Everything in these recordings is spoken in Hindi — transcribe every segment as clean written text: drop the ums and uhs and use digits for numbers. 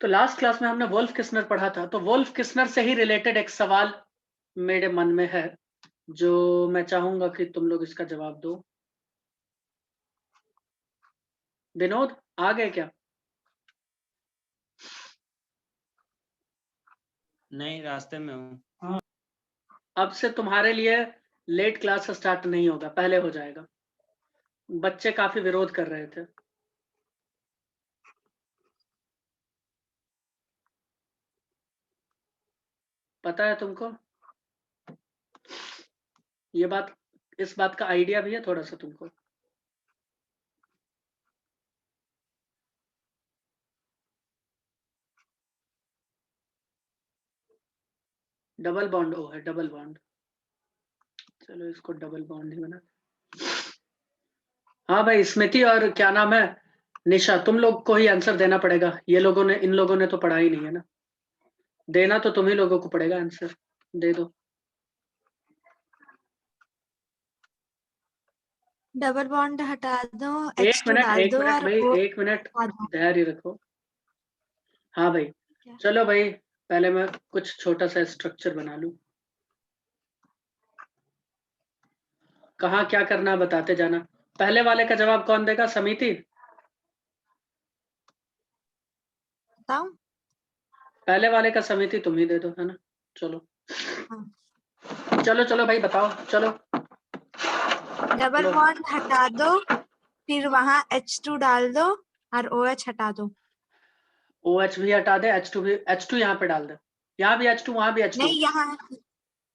तो लास्ट क्लास में हमने वोल्फ किस्नर पढ़ा था, तो वोल्फ किस्नर से ही रिलेटेड एक सवाल मेरे मन में है जो मैं चाहूंगा कि तुम लोग इसका जवाब दो। विनोद आ गए क्या? नहीं, रास्ते में हूँ। अब से तुम्हारे लिए लेट क्लास स्टार्ट नहीं होगा, पहले हो जाएगा। बच्चे काफी विरोध कर रहे थे। पता है तुमको ये बात, इस बात का आइडिया भी है थोड़ा सा तुमको? डबल बॉन्ड ओ है, डबल बॉन्ड। चलो इसको डबल बॉन्ड ही बना। हाँ भाई, स्मृति और क्या नाम है, निशा, तुम लोग को ही आंसर देना पड़ेगा। ये लोगों ने, इन लोगों ने तो पढ़ा ही नहीं है ना। देना तो तुम ही लोगों को पड़ेगा आंसर। दे दो। डबल बॉन्ड हटा दो, एक H2 मिनट, डाल एक दो मिनट और भाई, O एक मिनट हटा दो। धैर्य रखो। हाँ भाई, क्या? चलो भाई, पहले मैं कुछ छोटा सा स्ट्रक्चर बना लूं। कहाँ क्या करना है बताते जाना। पहले वाले का जवाब कौन देगा? समिति? बताओ। पहले वाले का समिति तुम ही दे दो, है ना? चलो हाँ। चलो चलो भाई बताओ, चलो। डबल लो। बॉन्ड हटा दो, फिर वहां H2 डाल दो और OH हटा दो। OH भी हटा दे, H2 भी, H2 यहाँ पे डाल दे। यहाँ भी H2, वहां भी H2। नहीं, यहाँ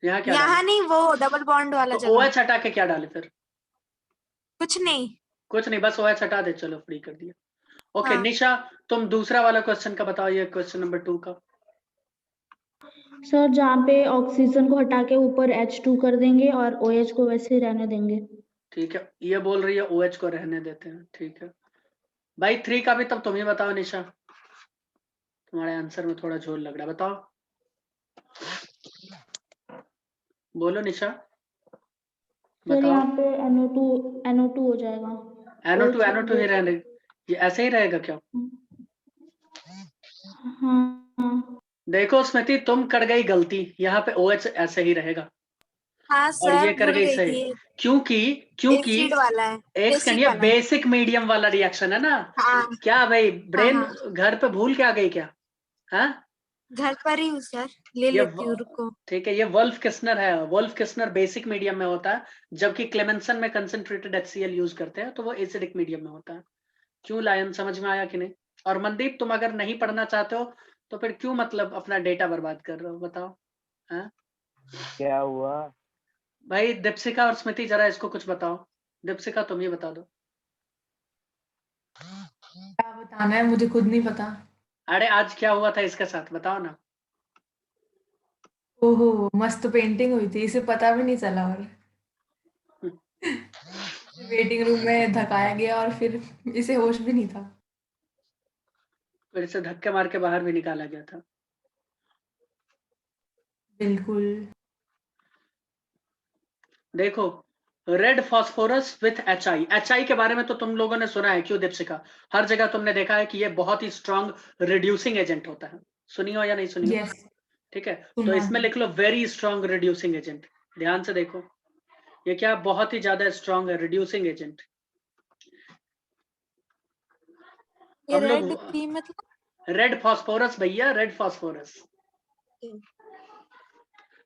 यहाँ क्या यहाँ डाले? नहीं, वो डबल बॉन्ड वाला तो जगह। OH हटा के क्या डाले फिर? कुछ नहीं। कुछ नहीं, बस OH हटा दे। चलो फ्री कर दिया। ओके हाँ। निशा, तुम दूसरा वाला क्वेश्चन का बताओ, ये क्वेश्चन नंबर 2 का। सर जहाँ पे ऑक्सीजन को हटा के ऊपर H2 कर देंगे और OH को वैसे ही रहने देंगे। ठीक है, ये बोल रही है OH को रहने देते हैं। ठीक है भाई, 3 का भी तब तुम ही बताओ निशा, तुम्हारे आंसर में थोड़ा झोल लग रहा है, बताओ। बोलो निशा, सर बताओ। यहाँ पे NO2 हो जाएगा। NO2 ही रहने, ये ऐसे ही रहेगा क्या? हाँ देखो स्मृति, तुम कर गई गलती, यहाँ पे OH ऐसे ही रहेगा हाँ और सर, ये कर भूल गई गई सही। थी। क्योंकि एसिड वाला है, एक सेकंड, एसिड ये वाला है। बेसिक मीडियम वाला रिएक्शन है ना। हाँ क्या भाई, ब्रेन हाँ। घर पे भूल के आ गई क्या? हाँ, घर पर ही हूँ सर, ले ये लेती हूँ, रुको। ठीक है, ये वोल्फ किस्नर है। वोल्फ किस्नर बेसिक मीडियम में होता है, जबकि क्लेमेंसन में कंसंट्रेटेड HCl यूज करते हैं, तो वो एसिडिक मीडियम में होता है। क्यों लायन, समझ में आया कि नहीं? और मनदीप, तुम अगर नहीं पढ़ना चाहते हो तो फिर क्यों मतलब अपना डेटा बर्बाद कर रहे हो, बताओ। हाँ क्या हुआ भाई, दीपशिका और स्मृति जरा इसको कुछ बताओ। दीपशिका तुम ही बता दो। क्या बताना है, मुझे खुद नहीं पता। अरे आज क्या हुआ था इसके साथ, बताओ ना। ओहो, मस्त पेंटिंग हुई थी, इसे पता भी नहीं चला और वेटिंग रूम में धकाया गया और फिर इसे होश भी नहीं था। फिर से धक्के मार के बाहर भी निकाला गया था। बिल्कुल। देखो, रेड फास्फोरस विथ HI के बारे में तो तुम लोगों ने सुना है, क्यों दीपशिका? हर जगह तुमने देखा है कि ये बहुत ही स्ट्रॉन्ग रिड्यूसिंग एजेंट होता है। सुनी हो या नहीं सुनी हो? यस, ठीक है, तो सुना इसमें है। लिख लो वेरी स्ट्रॉन्ग रिड्यूसिंग एजेंट। ध्यान से देखो, ये क्या बहुत ही ज्यादा स्ट्रॉन्ग है, रिड्यूसिंग एजेंट। ये अब रेड लोग, की मतलब? रेड फास्फोरस भैया, रेड फास्फोरस।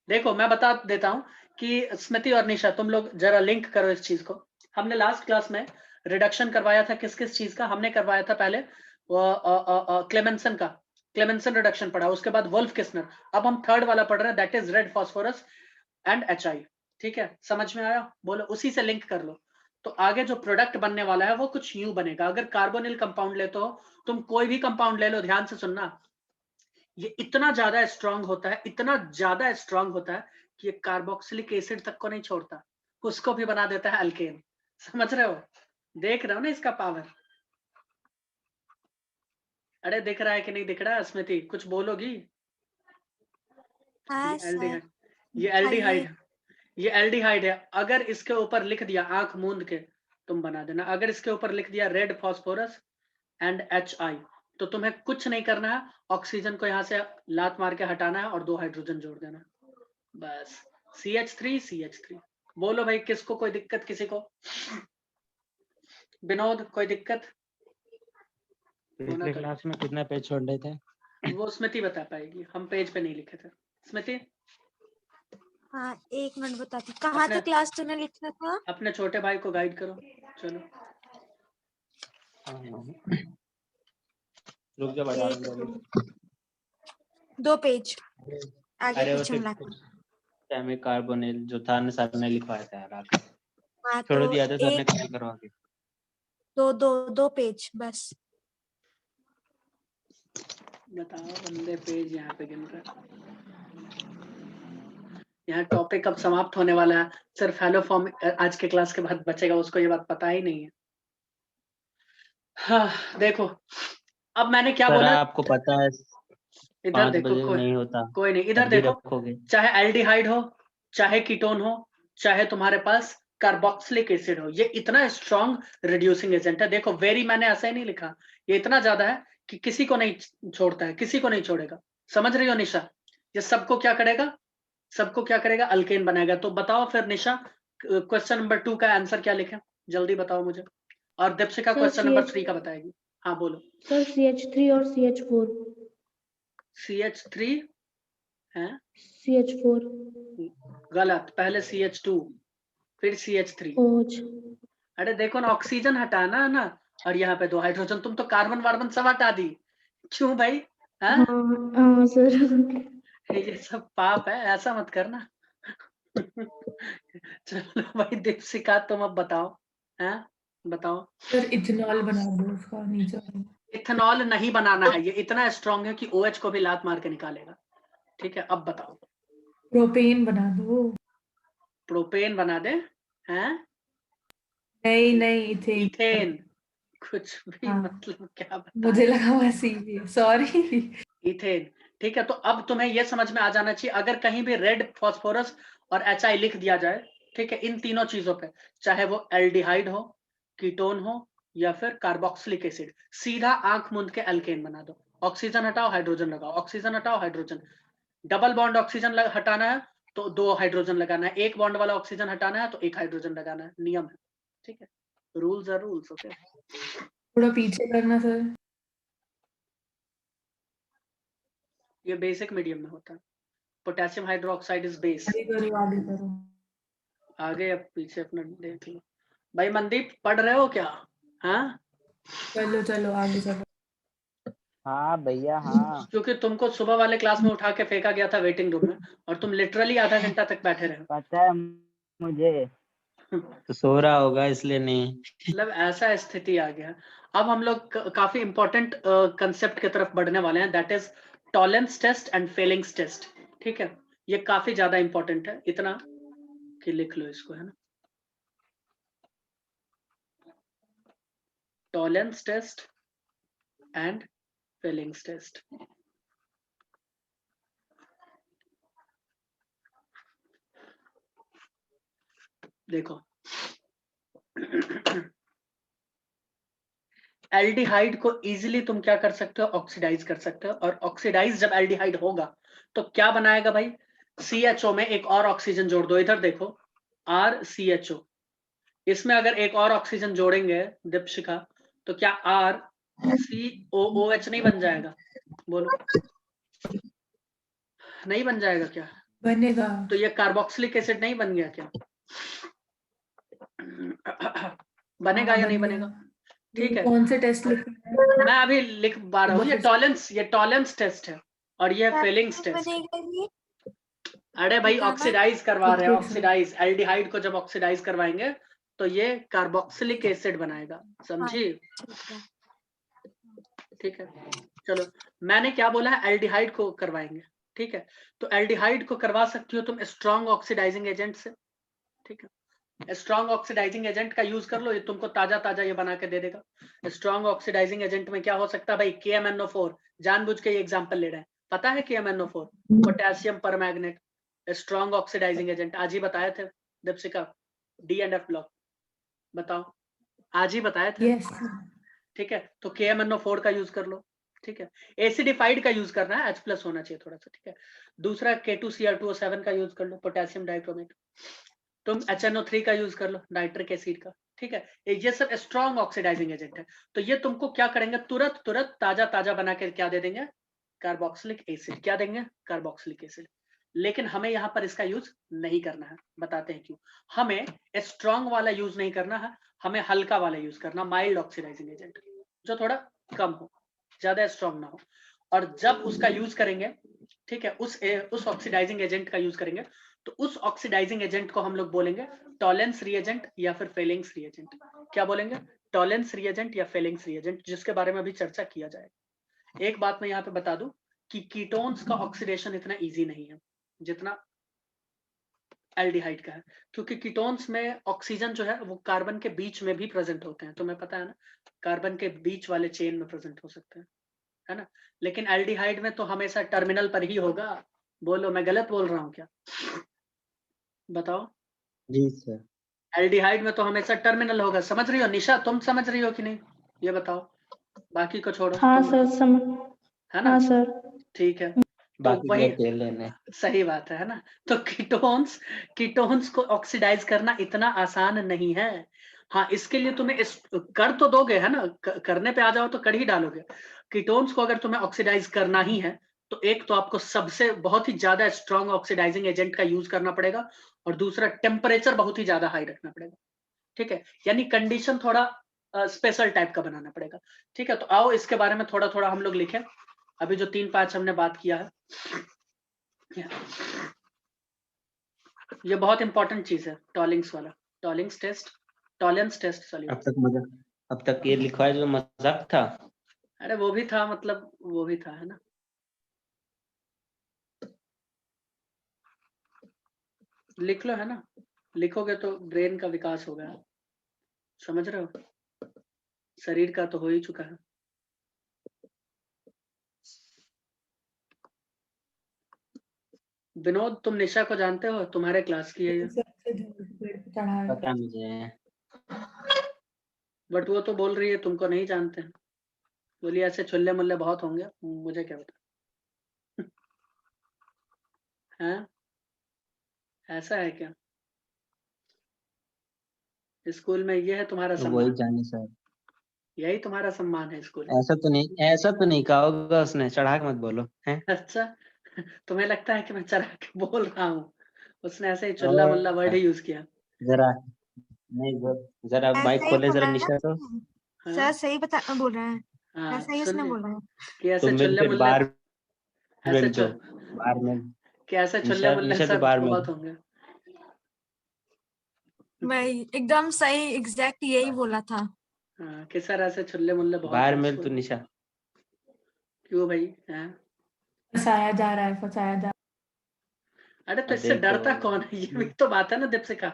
देखो मैं बता देता हूं कि स्मृति और निशा, तुम लोग जरा लिंक करो इस चीज को। हमने लास्ट क्लास में रिडक्शन करवाया था, किस किस चीज का हमने करवाया था? पहले क्लेमेंसन का, क्लेमेंसन रिडक्शन पढ़ा, उसके बाद वोल्फ किस्नर। अब हम थर्ड वाला पढ़ रहे हैं, that is red phosphorus and HI। ठीक है, समझ में आया? बोलो, उसी से लिंक कर लो। तो आगे जो प्रोडक्ट बनने वाला है वो कुछ यूं बनेगा। अगर कार्बोनिल कंपाउंड लेते हो, तुम कोई भी कंपाउंड ले लो, ध्यान से सुनना, ये इतना ज्यादा स्ट्रांग होता है, इतना ज्यादा स्ट्रांग होता है कि ये कार्बोक्सिलिक एसिड तक को नहीं छोड़ता, उसको भी बना देता है अल्केन। समझ रहे हो? देख रहे हो ना इसका पावर? अरे दिख रहा है कि नहीं दिख रहा है? स्मृति कुछ बोलोगी? हाँ ये सर, एल्डिहाइड, ये दिखाइए। एल्डिहाइड, ये एल्डिहाइड है। अगर इसके ऊपर लिख दिया, आंख मूंद के तुम बना देना, अगर इसके ऊपर लिख दिया रेड फास्फोरस एंड HI, तो तुम्हें कुछ नहीं करना है, ऑक्सीजन को यहाँ से लात मार के हटाना है और 2 हाइड्रोजन जोड़ देना है, बस। CH3 बोलो भाई, किसको कोई दिक्कत? किसी को? विनोद, कोई दिक्कत? पिछले क्लास में कितना पेज छोड़ रहे थे? वो स्मृति बता पाएगी, हम पेज पे नहीं लिखे थे। स्मृति, हाँ, 1 मिनट बताती। कहाँ अपने- तक क्लास तूने लिखा था? अपने छोटे भाई को गाइड करो। चलो रुक जा, बता एक, दूंगा। 2 पेज आगे अरे वो पीछे मिला के। सेमी कार्बोनिल जो था ना, सर ने लिखवाया था यार, आगे हाँ, छोड़ तो दिया था सर ने, एक, कॉपी करवा के। 2 पेज बस। बताओ बंदे, पेज यहाँ पे गिन रहे। यहाँ टॉपिक अब समाप्त होने वाला है, सिर्फ हेलो फॉर्म आज के क्लास के बाद बचेगा, उसको ये बात पता ही नहीं है। हाँ देखो, अब मैंने क्या सर बोला, आपको पता है इधर 5 देखो, बजे नहीं होता, कोई नहीं, इधर तब भी देखो, रखोगे। चाहे एल्डिहाइड हो, चाहे कीटोन हो, चाहे तुम्हारे पास कार्बोक्सिलिक एसिड हो, ये इतना स्ट्रॉन्ग रिड्यूसिंग एजेंट है। देखो वेरी मैंने ऐसा ही नहीं लिखा, ये इतना ज्यादा है कि किसी को नहीं छोड़ता है, किसी को नहीं छोड़ेगा। समझ रही हो निशा? ये सबको क्या करेगा? सबको क्या करेगा? अल्केन बनाएगा। तो बताओ फिर निशा, क्वेश्चन नंबर 2 का आंसर क्या लिखें? जल्दी बताओ मुझे। और Deepshikha sir, question number CH 3 का बताएगी। हाँ बोलो। सर CH3 और CH4। CH3 है CH4 गलत, पहले CH2 फिर CH3। OH। अरे देखो ना, ऑक्सीजन हटाना है ना, और यहाँ पे 2 हाइड्रोजन, तुम तो कार्बन वार्बन सब हटा दी। क्यों भाई? हाँ, हाँ हाँ सर। ये सब पाप है, ऐसा मत करना। चलो भाई दीपशिका, तुम अब बताओ। हैं, बताओ। सर इथेनॉल बना दो उसका नीचे वाला। इथेनॉल नहीं बनाना है, ये इतना स्ट्रांग है कि OH को भी लात मार के निकालेगा। ठीक है, अब बताओ। प्रोपेन बना दो। प्रोपेन बना दे? हैं? नहीं इथेन। इथेन? कुछ भी हाँ, मतलब क्या मुझे बताया? लगा वैसे ही, सॉरी। इथेन। ठीक है, तो अब तुम्हें यह समझ में आ जाना चाहिए, अगर कहीं भी रेड फास्फोरस और HI लिख दिया जाए, ठीक है, इन तीनों चीजों पे, चाहे वो एल्डिहाइड हो, कीटोन हो, या फिर कार्बोक्सिलिक एसिड, सीधा आंख मूंद के अल्केन बना दो। ऑक्सीजन हटाओ, हाइड्रोजन लगाओ, ऑक्सीजन हटाओ, हाइड्रोजन। डबल बॉन्ड ऑक्सीजन हटाना है तो 2 हाइड्रोजन लगाना है, एक बॉन्ड वाला ऑक्सीजन हटाना है तो 1 हाइड्रोजन लगाना है। नियम है, ठीक है, रूल्स आर रूल्स। ओके, थोड़ा पीछे करना सर। ये बेसिक मीडियम में होता है। Potassium hydroxide is base. आगे करो। आगे अब पीछे अपना देख लो। भाई मनदीप, पढ़ रहे हो क्या? हाँ, चलो आगे चलो। हाँ भैया हाँ। क्योंकि तुमको सुबह वाले क्लास में उठा के फेंका गया था वेटिंग रूम में, और तुम लिटरली आधा घंटा तक बैठे रहे। पता है मुझे, तो सो रहा होगा इसलिए नहीं। मतलब ऐसा स्थिति आ गया। अब हम लोग काफी इंपॉर्टेंट कंसेप्ट की तरफ बढ़ने वाले हैं, that is Tollens test and Fehling's test. ठीक है, ये काफी ज्यादा इंपॉर्टेंट है, इतना कि लिख लो इसको, है ना। Tollens test and Fehling's test. देखो एल्डिहाइड को इजीली तुम क्या कर सकते हो? ऑक्सीडाइज कर सकते हो, और ऑक्सीडाइज जब एल्डिहाइड होगा तो क्या बनाएगा भाई? CHO में एक और ऑक्सीजन जोड़ दो। इधर देखो, RCHO, इसमें अगर एक और ऑक्सीजन जोड़ेंगे दीपशिका, तो क्या RCOOH नहीं बन जाएगा? बोलो, नहीं बन जाएगा क्या? बनेगा। तो ये कार्बोक्सिलिक एसिड नहीं बन गया क्या? बनेगा हाँ, या बन नहीं गया। बनेगा? ठीक है, कौन से टेस्ट लिख रहे हैं? मैं अभी लिख पा रहा हूँ। ये टॉलेंस टेस्ट है, और ये फेलिंग्स टेस्ट है। बनेगा ये? अरे भाई बताना। ऑक्सीडाइज करवा रहे हैं, Okay, sir. ऑक्सीडाइज। एल्डिहाइड को जब ऑक्सीडाइज करवाएंगे तो ये कार्बोक्सिलिक एसिड बनाएगा, समझी? ठीक है। ठीक है, चलो, मैंने क्या बोला है? एल्डिहाइड को करवाएंगे। ठीक है, तो एल्डिहाइड को करवा सकती हो तुम स्ट्रॉन्ग ऑक्सीडाइजिंग एजेंट से। ठीक है, स्ट्रॉन्ग ऑक्सीडाइजिंग एजेंट का यूज कर लो, ये तुमको ताजा ताजा ये बना के दे देगा। स्ट्रॉन्ग ऑक्सीडाइजिंग एजेंट में क्या हो सकता है भाई? KMnO4, जानबूझ के ये एग्जांपल ले रहे हैं। पता है KMnO4 potassium permanganate, strong oxidizing agent, आज ही बताए थे दीपशिका, D&F ब्लॉक। बताओ, आज ही बताए थे। Yes. ठीक है, तो KMnO4 का यूज कर लो। ठीक है। एसिडिफाइड का यूज करना है, H+ होना चाहिए थोड़ा सा, ठीक है। दूसरा K2Cr2O7 का यूज कर लो, पोटेशियम डाइक्रोमेट। तुम HNO3 का यूज कर लो, नाइट्रिक एसिड का, ठीक है। ये सब स्ट्रॉन्ग ऑक्सीडाइजिंग एजेंट है। तो ये तुमको क्या करेंगे, तुरंत ताजा बना के क्या दे देंगे, कार्बोक्सिलिक एसिड। क्या देंगे, कार्बोक्सिलिक एसिड। लेकिन हमें यहाँ पर इसका यूज नहीं करना है, बताते हैं क्यों। हमें स्ट्रॉन्ग वाला यूज नहीं करना है, हमें हल्का वाला यूज करना, माइल्ड ऑक्सीडाइजिंग एजेंट, जो थोड़ा कम हो, ज्यादा स्ट्रॉन्ग ना हो। और जब उसका यूज करेंगे, ठीक है, उस ऑक्सीडाइजिंग एजेंट का यूज करेंगे, तो उस ऑक्सीडाइजिंग एजेंट को हम लोग बोलेंगे टॉलेंस रिएजेंट या फिर फेलिंग्स रिएजेंट। क्या बोलेंगे, टॉलेंस रिएजेंट या फेलिंग्स रिएजेंट, जिसके बारे में अभी चर्चा किया जाएगा। एक बात मैं यहाँ पे बता दूं कि कीटोन्स का ऑक्सीडेशन इतना इजी नहीं है जितना एल्डिहाइड का है, क्योंकि कीटोन्स में ऑक्सीजन जो है वो कार्बन के बीच में भी प्रेजेंट होते हैं, तुम्हें पता है ना, कार्बन के बीच वाले चेन में प्रेजेंट हो सकते हैं, है ना। लेकिन एल्डिहाइड में तो हमेशा टर्मिनल पर ही होगा। बोलो, मैं गलत बोल रहा हूँ क्या, बताओ। जी सर। एल्डिहाइड में तो हमेशा टर्मिनल होगा, समझ रही हो निशा, तुम समझ रही हो कि नहीं, ये बताओ, बाकी को छोड़ो। हाँ तुम सर, समझ। है ना, हाँ सर। ठीक है। तो बाकी वही को तेल लेना है। सही बात है ना। तो कीटोन्स को ऑक्सीडाइज करना इतना आसान नहीं है। हाँ, इसके लिए तुम्हें कर तो दोगे, है ना, करने पे आ जाओ तो कर ही डालोगे। कीटोन्स को अगर तुम्हें ऑक्सीडाइज करना ही है, तो एक तो आपको सबसे बहुत ही ज्यादा स्ट्रॉन्ग ऑक्सीडाइजिंग एजेंट का यूज करना पड़ेगा, और दूसरा टेम्परेचर बहुत ही ज्यादा हाई रखना पड़ेगा, ठीक है। यानी कंडीशन थोड़ा स्पेशल टाइप का बनाना पड़ेगा, ठीक है। तो आओ इसके बारे में थोड़ा थोड़ा हम लोग लिखें, अभी जो 3-5 हमने बात किया है। ये बहुत इंपॉर्टेंट चीज है, टॉलिंग्स वाला, टॉलिंग्स टेस्ट, टॉलेंस टेस्ट, सॉरी। अब तक ये लिखवाया जो मजाक था। अरे वो भी था, मतलब वो भी था, है ना। लिख लो, है ना, लिखोगे तो ब्रेन का विकास होगा, समझ रहे हो, शरीर का तो हो ही चुका है। विनोद, तुम निशा को जानते हो, तुम्हारे क्लास की है ये, पता मुझे। बट वो तो बोल रही है तुमको नहीं जानते हैं। बोली ऐसे छुल्ले मुल्ले बहुत होंगे, मुझे क्या पता। हैं, ऐसा है क्या, स्कूल में ये है तुम्हारा तो वही सम्मान, जाने सर। यही तुम्हारा सम्मान है स्कूल में। ऐसा तो नहीं कहा होगा उसने, चढ़ा के मत बोलो हैं। अच्छा, तुम्हें लगता है कि मैं चढ़ा के बोल रहा हूँ, उसने ऐसे ही चुल्ला मुल्ला वर्ड ही यूज किया। जरा नहीं, जरा माइक ऐसे ही खोले जरा बोला निशा तो। हाँ? सर, सही बोल रहे हैं, हाँ, ऐसा ही उसने सुनिए बोला है। कि ऐसे तुम भी चुल्ले फिर मुल्ले, बाहर ऐसे में तो बाहर में कि ऐसे चुल्ले मुल्ले निशा तो सब बाहर में। बहुत होंगे। मैं एकदम सही एग्जैक्ट यही बोला था। हाँ, कि सर ऐसे चुल्ले मुल्ले बहुत बाहर हैं में स्कूल तो में। निशा। क्यों भाई, हैं? फंसाया जा रहा है, फंसाया जा अरे तो इससे देखो डरता कौन है, ये भी तो बात है ना दीपशिका,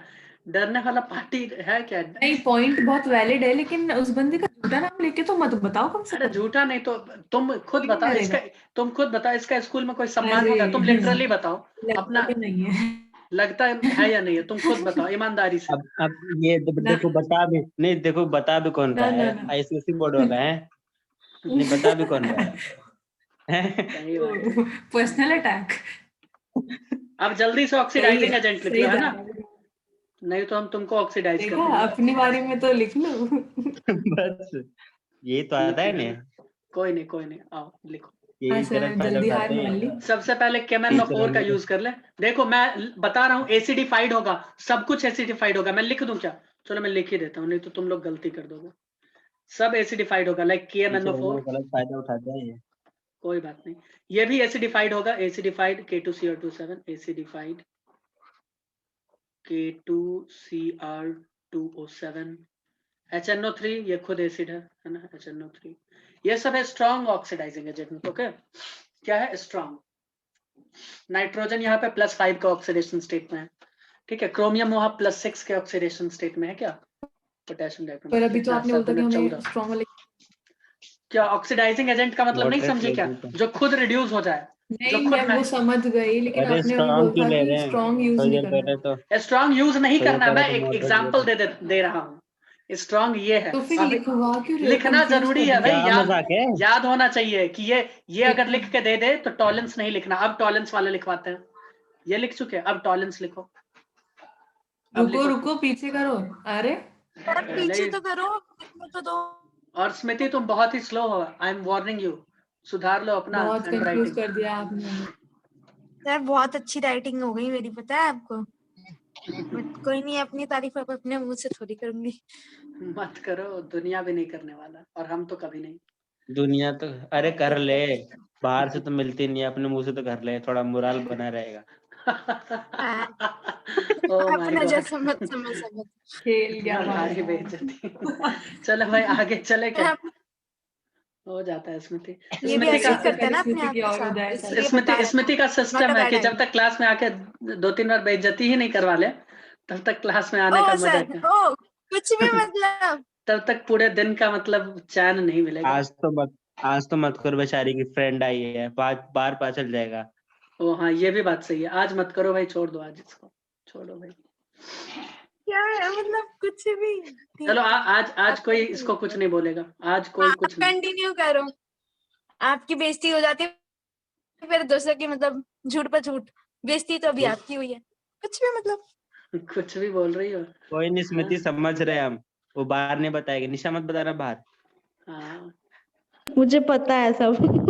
डरने वाला पार्टी है क्या। नहीं, पॉइंट बहुत वैलिड है, लेकिन उस बंदे का झूठा नाम लेके तो मत बताओ कम से अरे कम। झूठा नहीं तो तुम खुद कोई नहीं बताओ डरेगा। इसका, तुम खुद बताओ इसका स्कूल में कोई सम्मान अरे होगा, तुम लिटरली बताओ लगता अपना, भी नहीं है लगता है या नहीं है, तुम खुद बताओ ईमानदारी से। अब ये ना देखो बता भी नहीं, देखो बता भी कौन ना रहा ना है, ना। आईसीएसई बोर्ड वाला है। नहीं बता भी कौन रहा है। सही बात है। Personal attack. अब जल्दी से सही ऑक्सीडाइजिंग है, एजेंट लिख सही लो, है जा ना, रहा है। नहीं तो हम तुमको ऑक्सीडाइज कर देखा, देंगे। अपनी बारे में तो लिख लो। बस यही तो आता है ना। कोई नहीं, आओ लिखो। हाँ यही गलत सर, फायदा जल्दी हार उठाते मान ली। हैं सबसे पहले टीचर KMnO4 का होने यूज कर ले। देखो मैं बता रहा हूँ एसिडिफाइड होगा, सब कुछ एसिडिफाइड होगा। मैं लिख दूं क्या, चलो मैं लिख ही देता हूँ, नहीं तो तुम लोग गलती कर दोगे। सब एसिडिफाइड होगा, लाइक टीचर होने KMnO4। का गलत फायदा उठाते हैं। कोई बात नहीं, ये भी एसिडिफाइड होगा, acidified K2Cr2O7, acidified K2Cr2O7। HNO3 ये खुद एसिड है ना, HNO3। ये सब है स्ट्रॉन्ग ऑक्सीडाइजिंग एजेंट। ओके, क्या है स्ट्रॉन्ग। नाइट्रोजन यहाँ पे +5 का ऑक्सीडेशन स्टेट में है, ठीक है। क्रोमियम वहाँ +6 के ऑक्सीडेशन स्टेट में है। क्या, पोटेशियम पर डाइक्रोमेट अभी तो आपने बोला कि हमें स्ट्रॉन्ग वाले। क्या ऑक्सीडाइजिंग एजेंट का मतलब नहीं वाटर समझे क्या, प्लेट जो खुद रिड्यूस हो जाए, जो नहीं, खुद मैं वो समझ गई, लेकिन अरे आपने अभी स्ट्रॉन्ग क्यों बोला ले कि रहे हैं, स्ट्रॉन्ग यूज थोड़ी नहीं देर करना। पहले तो स्ट्रॉन्ग यूज नहीं थोड़ी देर करना है। पहले मैं तो एक मॉडरेट एग्जाम्पल ले दे रहा हूँ, स्ट्रांग ये है। तो फिर अभी लिखवा क्यों रहे हो? लिखना Confuse जरूरी कर है भाई, दिया। क्या याद मजाक है? याद होना चाहिए कि ये अगर देखो। लिख के दे दे तो टॉलेंस नहीं लिखना। अब टॉलेंस वाले लिखवाते हैं। ये लिख चुके, अब टॉलेंस लिखो। अब रुको लिखो। रुको, पीछे करो। अरे सर पीछे नहीं, तो करो, लिखने तो दो। और स्मृति तुम बहुत ही स्लो हो, आई एम वार्निंग यू, सुधार लो अपना बहुत हैंड कंफ्यूज राइटिंग। कर दिया आपने हमें। सर बहुत अच्छी राइटिंग हो गई मेरी, पता है आपको। बट कोई नहीं, अपनी तारीफ आप अपने मुंह से थोड़ी करूंगी। मत करो, दुनिया भी नहीं करने वाला, और हम तो कभी नहीं। दुनिया तो अरे कर ले, बाहर से तो मिलती नहीं है, अपने मुंह से तो कर ले, थोड़ा मोरल बना रहेगा। ओह माय अपना गॉड, जैसा मत समझ समझ। खेल गया भारी हमारा। बेइज्जती। चलो भाई आगे चले क्या? आप हो जाता है स्मृति। ये भी स्मृति ऐसे ही का करते हैं ना अपने स्मृति आप की के और हो साथ, जाए इसलिए सारी। बता रहे स्मृति का हैं। नॉट सिस्टम अ है बैड कि जब आइडिया। तक क्लास में आके 2-3 बार बेइज्जती ही नहीं करवा ले, तब तक क्लास में आने का ओ मजा सर, क्या। ओ कुछ भी मतलब। तब तक पूरे दिन का मतलब चैन नहीं मिलेगा। आज तो मत कर, बेचारी की फ्रेंड आई है, बार पता चल जाएगा। ओ हाँ, ये भी बात सही है। आज मत करो भाई, छोड़ दो आज इसको, छोड़ो भाई। क्या है मतलब, कुछ भी। ठीक चलो है, आज आप कोई continue इसको कुछ करो। नहीं बोलेगा, आज कोई हाँ, कुछ नहीं। कंटिन्यू करो। आपकी बेइज्जती हो जाती है फिर दूसरे की, मतलब झूठ पर झूठ। बेइज्जती तो अभी आपकी हुई है, कुछ भी मतलब। कुछ भी बोल रही हो। कोई नहीं स्मृति, हाँ, समझ रहे हैं हम। वो बाहर नहीं बताएगी, निशा मत बताना बाहर। हाँ, मुझे पता है सब।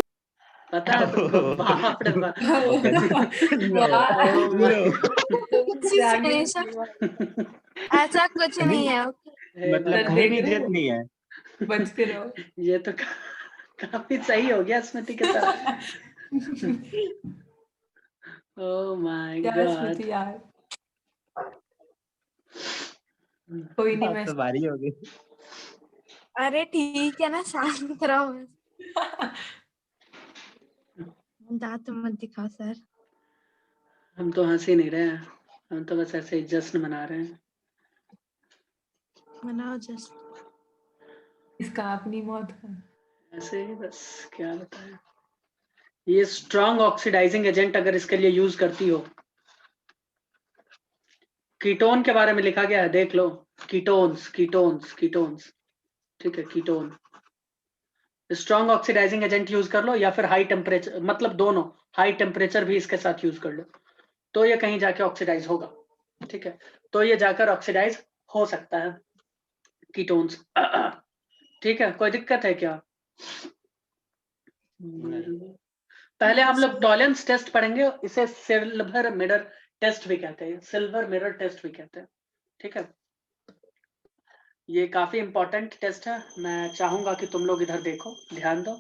पता है तुमको? बाप रे बाप। लो Oh लो, हमेशा ऐसा कुछ नहीं है। हे मतलब सर भगवान, कहीं देख भी रहे इज्जत हो, नहीं है। बच के रहो। ये तो काफी सही हो गया स्मृति के साथ। ओह माय यार गॉड। स्मृति यार, कोई नहीं, बात मैं तो भारी हो गई। अरे ठीक है ना, शांत रहो। दांत मत दिखाओ सर। हम तो हंस ही नहीं रहे हैं, हम तो बस ऐसे ही जश्न मना रहे हैं। मनाओ जस्ट। इसका अपनी मौत का। ऐसे ही बस, क्या बताएं। ये स्ट्रॉन्ग ऑक्सीडाइजिंग एजेंट अगर इसके लिए यूज करती हो, कीटोन के बारे में लिखा गया है, देख लो। कीटोन्स, कीटोन्स, कीटोन्स, ठीक है, ketone. Strong oxidizing agent use कर लो, या फिर हाई टेम्परेचर, मतलब दोनों, हाई टेम्परेचर भी इसके साथ यूज कर लो, तो ये कहीं जाके ऑक्सीडाइज होगा। ठीक है, तो ये जाकर ऑक्सीडाइज हो सकता है कीटोन्स। ठीक है, कोई दिक्कत है क्या? पहले हम लोग टॉलेंस टेस्ट पढ़ेंगे, इसे सिल्वर मिरर टेस्ट भी कहते हैं, सिल्वर मिरर टेस्ट भी कहते हैं। ठीक है, ये काफी इंपॉर्टेंट टेस्ट है। मैं चाहूंगा कि तुम लोग इधर देखो, ध्यान दो,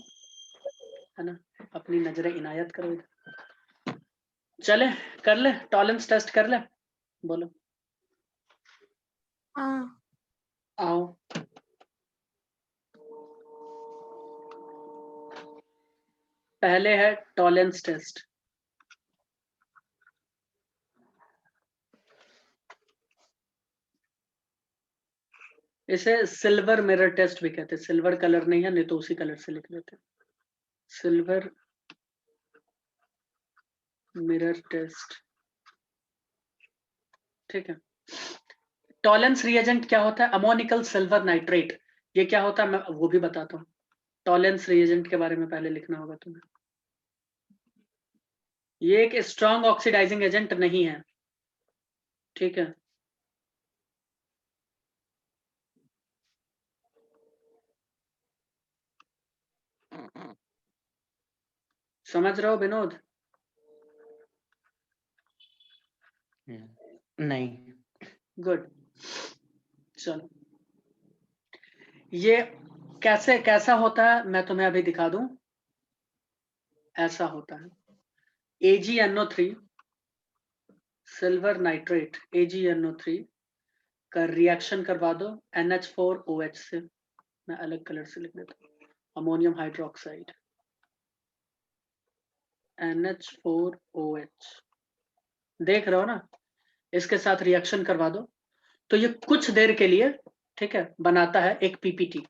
है ना, अपनी नजरें इनायत करो इधर। चले, कर ले टॉलेंस टेस्ट, कर ले, बोलो। हाँ, आओ। पहले है टॉलेंस टेस्ट। इसे सिल्वर मिरर टेस्ट भी कहते हैं। सिल्वर कलर नहीं है, नहीं तो उसी कलर से लिख देते हैं, सिल्वर मिरर टेस्ट। ठीक है, टॉलेंस रिएजेंट क्या होता है? Ammoniacal silver nitrate. ये क्या होता है मैं वो भी बताता हूँ। टॉलेंस रिएजेंट के बारे में पहले लिखना होगा तुम्हें। ये एक स्ट्रॉन्ग ऑक्सीडाइजिंग एजेंट नहीं है। ठीक है, समझ रहे हो विनोद? नहीं। गुड। चलो, ये कैसा होता है मैं तुम्हें अभी दिखा दूं। ऐसा होता है, AgNO3 सिल्वर नाइट्रेट, AgNO3 का रिएक्शन करवा दो NH4OH से। मैं अलग कलर से लिख देता हूँ, अमोनियम हाइड्रोक्साइड, NH4OH। देख रहे हो ना, इसके साथ रिएक्शन करवा दो, तो ये कुछ देर के लिए, ठीक है, बनाता है एक PPT।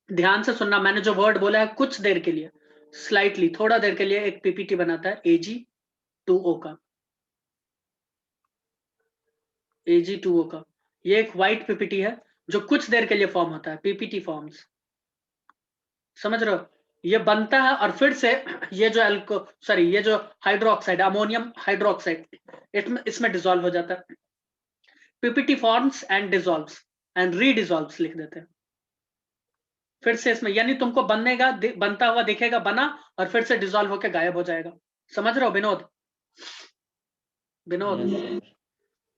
ध्यान से सुनना, मैंने जो वर्ड बोला है कुछ देर के लिए, स्लाइटली, थोड़ा देर के लिए एक PPT बनाता है Ag2O का, Ag2O का। ये एक व्हाइट PPT है, जो कुछ देर के लिए फॉर्म होता है, पीपीटी फॉर्म्स, समझ रहे हो? ये बनता है और फिर से ये जो ये जो हाइड्रोक्साइड, अमोनियम हाइड्रोक्साइड, इसमें डिसॉल्व हो जाता है। PPT forms and dissolves and redissolves लिख देते हैं फिर से इसमें, यानी तुमको बनता हुआ दिखेगा, बना और फिर से डिसॉल्व होकर गायब हो जाएगा। समझ रहे हो विनोद?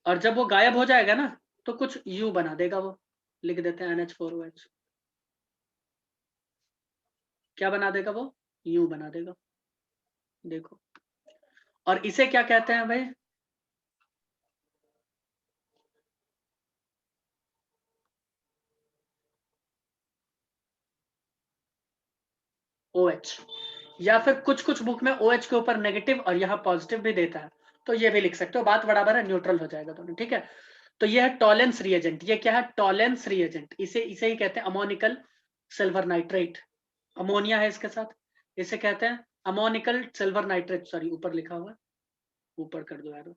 और जब वो गायब हो जाएगा ना तो कुछ यू बना देगा, वो लिख देते हैं NH4OH। क्या बना देगा वो? यू बना देगा, देखो। और इसे क्या कहते हैं भाई? OH, या फिर कुछ बुक में OH के ऊपर नेगेटिव और यहाँ पॉजिटिव भी देता है, तो ये भी लिख सकते हो, बात बराबर है, न्यूट्रल हो जाएगा दोनों, ठीक है। तो ये है टॉलेंस रिएजेंट। ये क्या है? Tollens reagent. इसे ही कहते हैं अमोनिकल सिल्वर नाइट्रेट। अमोनिया है इसके साथ, इसे कहते हैं अमोनिकल सिल्वर नाइट्रेट। सॉरी, ऊपर लिखा हुआ है, ऊपर कर दो यार।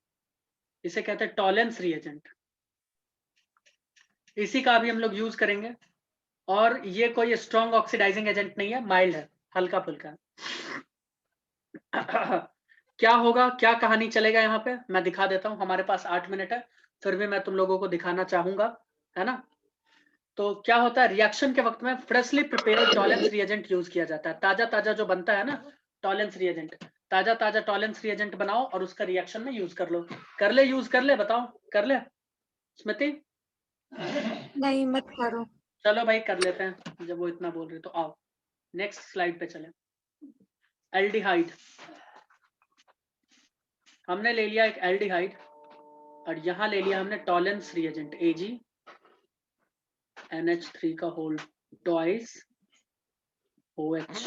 इसे कहते हैं टॉलेंस रिएजेंट। इसी का भी हम लोग यूज करेंगे। और ये कोई स्ट्रॉन्ग ऑक्सीडाइजिंग एजेंट नहीं है, माइल्ड है, हल्का फुल्का है। क्या होगा, क्या कहानी चलेगा यहाँ पे, मैं दिखा देता हूँ। हमारे पास 8 मिनट है, फिर भी मैं तुम लोगों को दिखाना चाहूंगा, है ना। तो क्या होता है, रिएक्शन के वक्त में freshly prepared Tollens reagent use किया जाता है। ताजा ताजा जो बनता है ना टॉलेंस रिएजेंट, ताजा ताजा टॉलेंस रिएजेंट बनाओ और उसका रिएक्शन में यूज कर लो। यूज कर ले, बताओ कर ले स्मृति? नहीं मत करो। चलो भाई कर लेते हैं, जब वो इतना बोल रहे तो आओ नेक्स्ट स्लाइड पे चले। एल्डिहाइड, हमने ले लिया एक एल्डिहाइड और यहां ले लिया हमने टॉलेंस रिएजेंट Ag NH3 का होल ट्वाइस OH,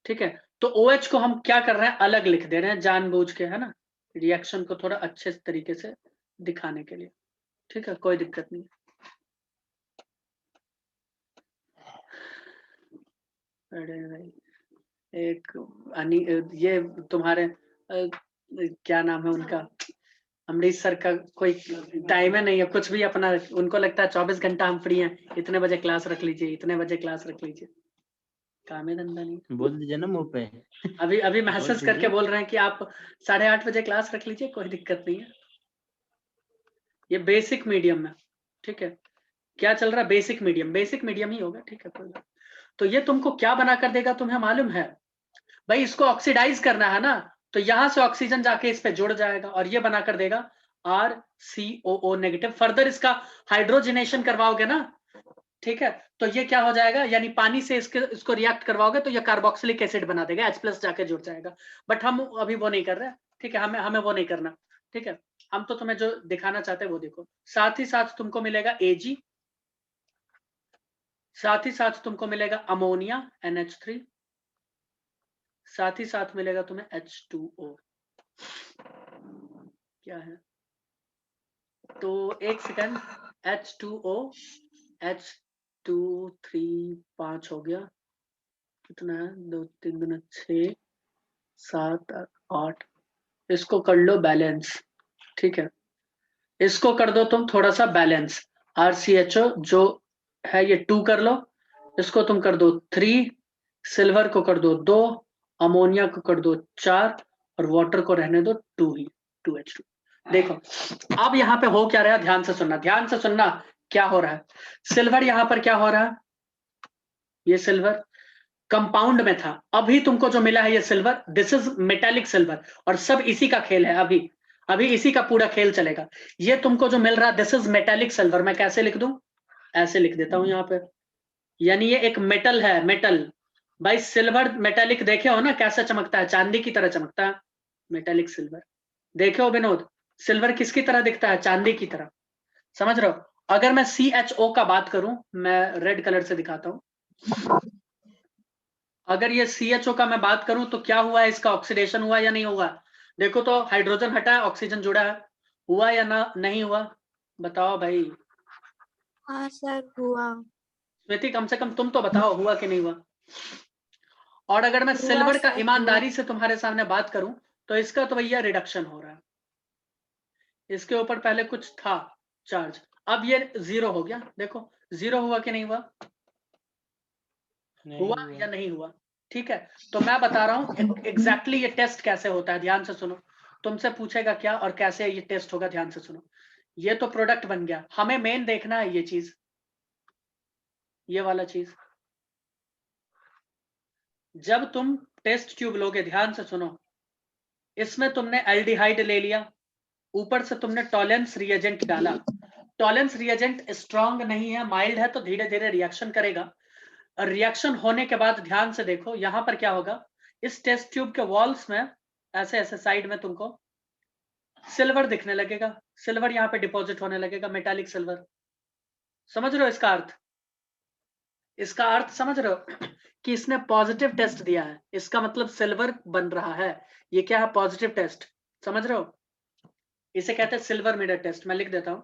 ठीक है। तो OH को हम क्या कर रहे हैं, अलग लिख दे रहे हैं जानबूझ के, है ना, रिएक्शन को थोड़ा अच्छे तरीके से दिखाने के लिए, ठीक है, कोई दिक्कत नहीं। अरे भाई ये तुम्हारे क्या नाम है उनका, अमृतसर का कोई टाइम है नहीं है कुछ भी अपना, उनको लगता है 24 घंटा हम फ्री हैं, इतने बजे क्लास रख लीजिए, इतने बजे क्लास रख लीजिए, काम है धंधा नहीं। बोल दीजिए ना मुंह पे। अभी मैसेज करके बोल रहे हैं कि आप 8:30 बजे क्लास रख लीजिए, कोई दिक्कत नहीं है। ये बेसिक मीडियम में, ठीक है। क्या चल रहा है? बेसिक मीडियम ही होगा, ठीक है, कोई बात। तो ये तुमको क्या बना कर देगा, तुम्हें मालूम है भाई? इसको ऑक्सीडाइज करना है ना, तो यहां से ऑक्सीजन जाके इस पे जुड़ जाएगा और ये बना कर देगा RCOO नेगेटिव। फर्दर इसका हाइड्रोजनेशन करवाओगे ना, ठीक है, तो ये क्या हो जाएगा, यानी पानी से इसको रिएक्ट करवाओगे तो ये कार्बोक्सिलिक एसिड बना देगा, H+ जाके जुड़ जाएगा। बट हम अभी वो नहीं कर रहे, ठीक है, हमें वो नहीं करना, ठीक है। हम तो तुम्हें जो दिखाना चाहते हैं वो देखो। साथ ही साथ तुमको मिलेगा Ag, साथ ही साथ तुमको मिलेगा अमोनिया NH3, साथ ही साथ मिलेगा तुम्हें H2O। क्या है, तो एक सेकंड, H2O, H2 3 5 हो गया, कितना है, 2 3 दूना 6 7 8, इसको कर लो बैलेंस, ठीक है, इसको कर दो तुम थोड़ा सा बैलेंस। RCHO जो है ये 2 कर लो, इसको तुम कर दो 3, सिल्वर को कर दो 2, अमोनिया को कर दो 4 और वाटर को रहने दो 2 ही, 2H2। देखो अब यहाँ पे हो क्या रहा है, ध्यान से सुनना क्या हो रहा है। सिल्वर यहाँ पर क्या हो रहा है, ये सिल्वर कंपाउंड में था, अभी तुमको जो मिला है ये silver, this is metallic silver, और सब इसी का खेल है, अभी इसी का पूरा खेल चलेगा। ये तुमको जो मिल रहा है दिस इज मेटालिक सिल्वर, मैं कैसे लिख दूं, ऐसे लिख देता हूं यहाँ पे, यानी ये एक मेटल है, मेटल भाई। सिल्वर मेटालिक देखे हो ना कैसा चमकता है, चांदी की तरह चमकता है, मेटालिक सिल्वर। देखे हो विनोद, सिल्वर किसकी तरह दिखता है, चांदी की तरह, समझ रहे हो। अगर मैं CHO का बात करूं, मैं रेड कलर से दिखाता हूं, अगर ये CHO का मैं बात करूं तो क्या हुआ है, इसका ऑक्सीडेशन हुआ या नहीं हुआ, देखो तो हाइड्रोजन हटा है, ऑक्सीजन जुड़ा है, हुआ या ना नहीं हुआ, बताओ भाई। हाँ सर हुआ। स्मृति कम से कम तुम तो बताओ हुआ कि नहीं हुआ। और अगर मैं हुआ सिल्वर का सर, ईमानदारी से तुम्हारे सामने बात करूं तो इसका तो भैया रिडक्शन हो रहा है, इसके ऊपर पहले कुछ था चार्ज, अब ये 0 हो गया, देखो 0 हुआ कि नहीं हुआ, हुआ या नहीं हुआ, ठीक है। तो मैं बता रहा हूं एग्जैक्टली ये टेस्ट कैसे होता है, ध्यान से सुनो। तुमसे पूछेगा क्या और कैसे ये टेस्ट होगा, ध्यान से सुनो। ये तो प्रोडक्ट बन गया, हमें मेन देखना है ये चीज, ये वाला चीज। जब तुम टेस्ट ट्यूब लोगे, ध्यान से सुनो, इसमें तुमने एल्डिहाइड ले लिया, ऊपर से तुमने टॉलेंस रिएजेंट डाला। टॉलेंस रिएजेंट स्ट्रांग नहीं है, माइल्ड है, तो धीरे धीरे रिएक्शन करेगा। रिएक्शन होने के बाद ध्यान से देखो यहां पर क्या होगा, इस टेस्ट ट्यूब के वॉल्स में ऐसे ऐसे साइड में तुमको सिल्वर दिखने लगेगा, सिल्वर यहाँ पे डिपॉजिट होने लगेगा, मेटालिक सिल्वर। समझ रहे हो इसका अर्थ? इसका अर्थ समझ रहे हो कि इसने पॉजिटिव टेस्ट दिया है, इसका मतलब सिल्वर बन रहा है। ये क्या है? Positive test. समझ रहे हो? इसे कहते हैं सिल्वर मिरर टेस्ट। मैं लिख देता हूं,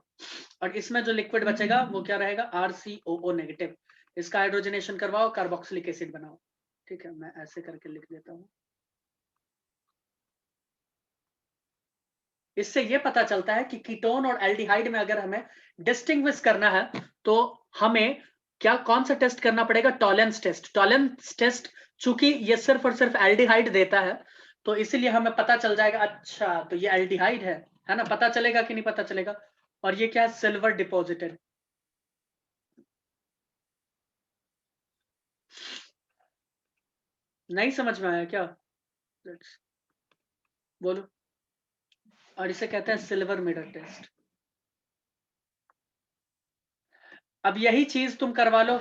और इसमें जो लिक्विड बचेगा वो क्या रहेगा? RCOO negative. इसका हाइड्रोजनेशन करवाओ, कार्बोक्सिलिक एसिड बनाओ। ठीक है, मैं ऐसे करके लिख देता हूं। इससे ये पता चलता है कि कीटोन और एल्डिहाइड में अगर हमें डिस्टिंग्विश करना है तो हमें क्या, कौन सा टेस्ट करना पड़ेगा? Tollens test. टॉलेंस टेस्ट चूंकि ये सिर्फ और सिर्फ एल्डिहाइड देता है, तो इसीलिए हमें पता चल जाएगा, अच्छा तो ये एल्डिहाइड है ना? पता चलेगा कि नहीं पता चलेगा? और ये क्या है? Silver deposited. नहीं समझ में आया क्या? बोलो। और इसे कहते हैं सिल्वर मिरर टेस्ट। अब यही चीज तुम करवा लो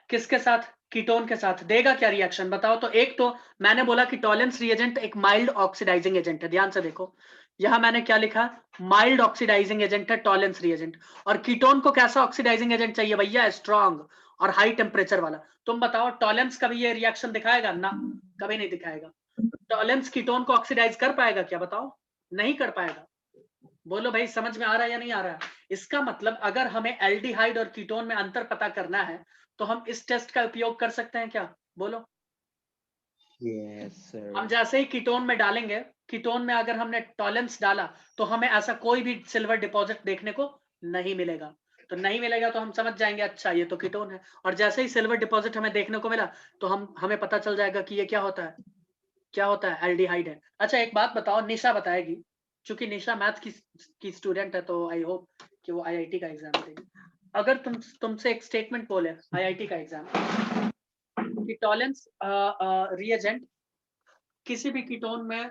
किसके साथ? कीटोन के साथ। देगा क्या रिएक्शन बताओ? तो एक तो मैंने बोला कि टॉलेंस रिएजेंट एक माइल्ड ऑक्सीडाइजिंग एजेंट है। ध्यान से देखो, यहां मैंने क्या लिखा? माइल्ड ऑक्सीडाइजिंग एजेंट है टॉलेंस रिएजेंट। और कीटोन को कैसा ऑक्सीडाइजिंग एजेंट चाहिए भैया? स्ट्रॉन्ग और हाई टेम्परेचर वाला। तुम बताओ टॉलेंस कभी ये रिएक्शन दिखाएगा? ना, कभी नहीं दिखाएगा। टॉलेंस कीटोन को ऑक्सीडाइज कर पाएगा क्या? बताओ, नहीं कर पाएगा। बोलो भाई, समझ में आ रहा है या नहीं आ रहा है? इसका मतलब अगर हमें एल्डिहाइड और कीटोन में अंतर पता करना है तो हम इस टेस्ट का उपयोग कर सकते हैं क्या? बोलो। Yes sir. हम जैसे ही कीटोन में डालेंगे, कीटोन में अगर हमने टॉलेंस डाला तो हमें ऐसा कोई भी सिल्वर डिपॉजिट देखने को नहीं मिलेगा। तो नहीं मिलेगा तो हम समझ जाएंगे अच्छा ये तो कीटोन है। और जैसे ही सिल्वर डिपॉजिट हमें देखने को मिला तो हमें पता चल जाएगा कि ये क्या होता है, क्या होता है? एल्डिहाइड है। अच्छा एक बात बताओ, निशा बताएगी, क्योंकि निशा मैथ की स्टूडेंट है, तो आई होप कि वो आईआईटी का एग्जाम देगी। अगर तुमसे एक स्टेटमेंट बोले आईआईटी का एग्जाम कि टॉलेंस रिएजेंट किसी भी कीटोन में,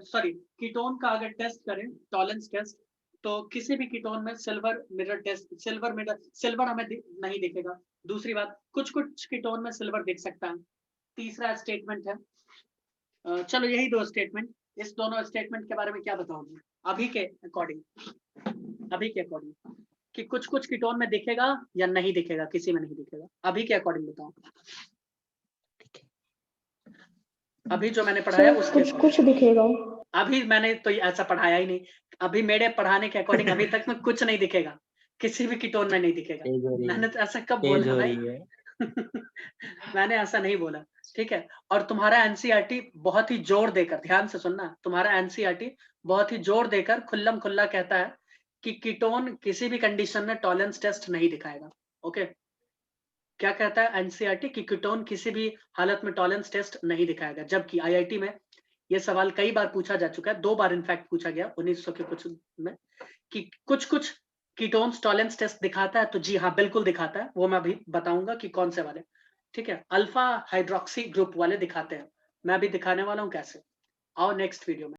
सॉरी कीटोन का अगर टेस्ट करें, टॉलेंस टेस्ट, तो किसी भी कीटोन में सिल्वर मिरर टेस्ट, सिल्वर हमें नहीं दिखेगा। दूसरी बात, कुछ कुछ कीटोन में सिल्वर दिख सकता है। तीसरा स्टेटमेंट है, चलो यही दो स्टेटमेंट, इस दोनों स्टेटमेंट के बारे में क्या बताओगे अभी के अकॉर्डिंग? अभी के अकॉर्डिंग कि कुछ कुछ कीटोन में दिखेगा या नहीं दिखेगा? किसी में नहीं दिखेगा। अभी के अकॉर्डिंग बताओ, अभी जो मैंने पढ़ाया सर उसके कुछ कुछ दिखेगा। अभी मैंने तो ऐसा पढ़ाया ही नहीं। अभी मेरे पढ़ाने के अकॉर्डिंग अभी तक में कुछ नहीं दिखेगा, किसी भी कीटोन में नहीं दिखेगा। तेज हो रही मैंने है, तो ऐसा कब तेज बोला हो भाई? रही है। मैंने ऐसा नहीं बोला, ठीक है। और तुम्हारा एनसीईआरटी बहुत ही जोर देकर, ध्यान से सुनना, तुम्हारा एनसीईआरटी बहुत ही जोर देकर खुल्लम खुल्ला कहता है कि कीटोन किसी भी कंडीशन में टॉलेंस टेस्ट नहीं दिखाएगा। ओके, क्या कहता है एनसीईआरटी? कि कीटोन किसी भी हालत में टॉलेंस टेस्ट नहीं दिखाएगा। जबकि आईआईटी में ये सवाल कई बार पूछा जा चुका है, 2 बार इनफैक्ट पूछा गया 1900 के कुछ में, कि कुछ कुछ कीटोन्स टॉलेंस टेस्ट दिखाता है। तो जी हाँ, बिल्कुल दिखाता है, वो मैं अभी बताऊंगा कि कौन से वाले। ठीक है, अल्फा हाइड्रोक्सी ग्रुप वाले दिखाते हैं, मैं अभी दिखाने वाला हूँ कैसे। आओ नेक्स्ट वीडियो में।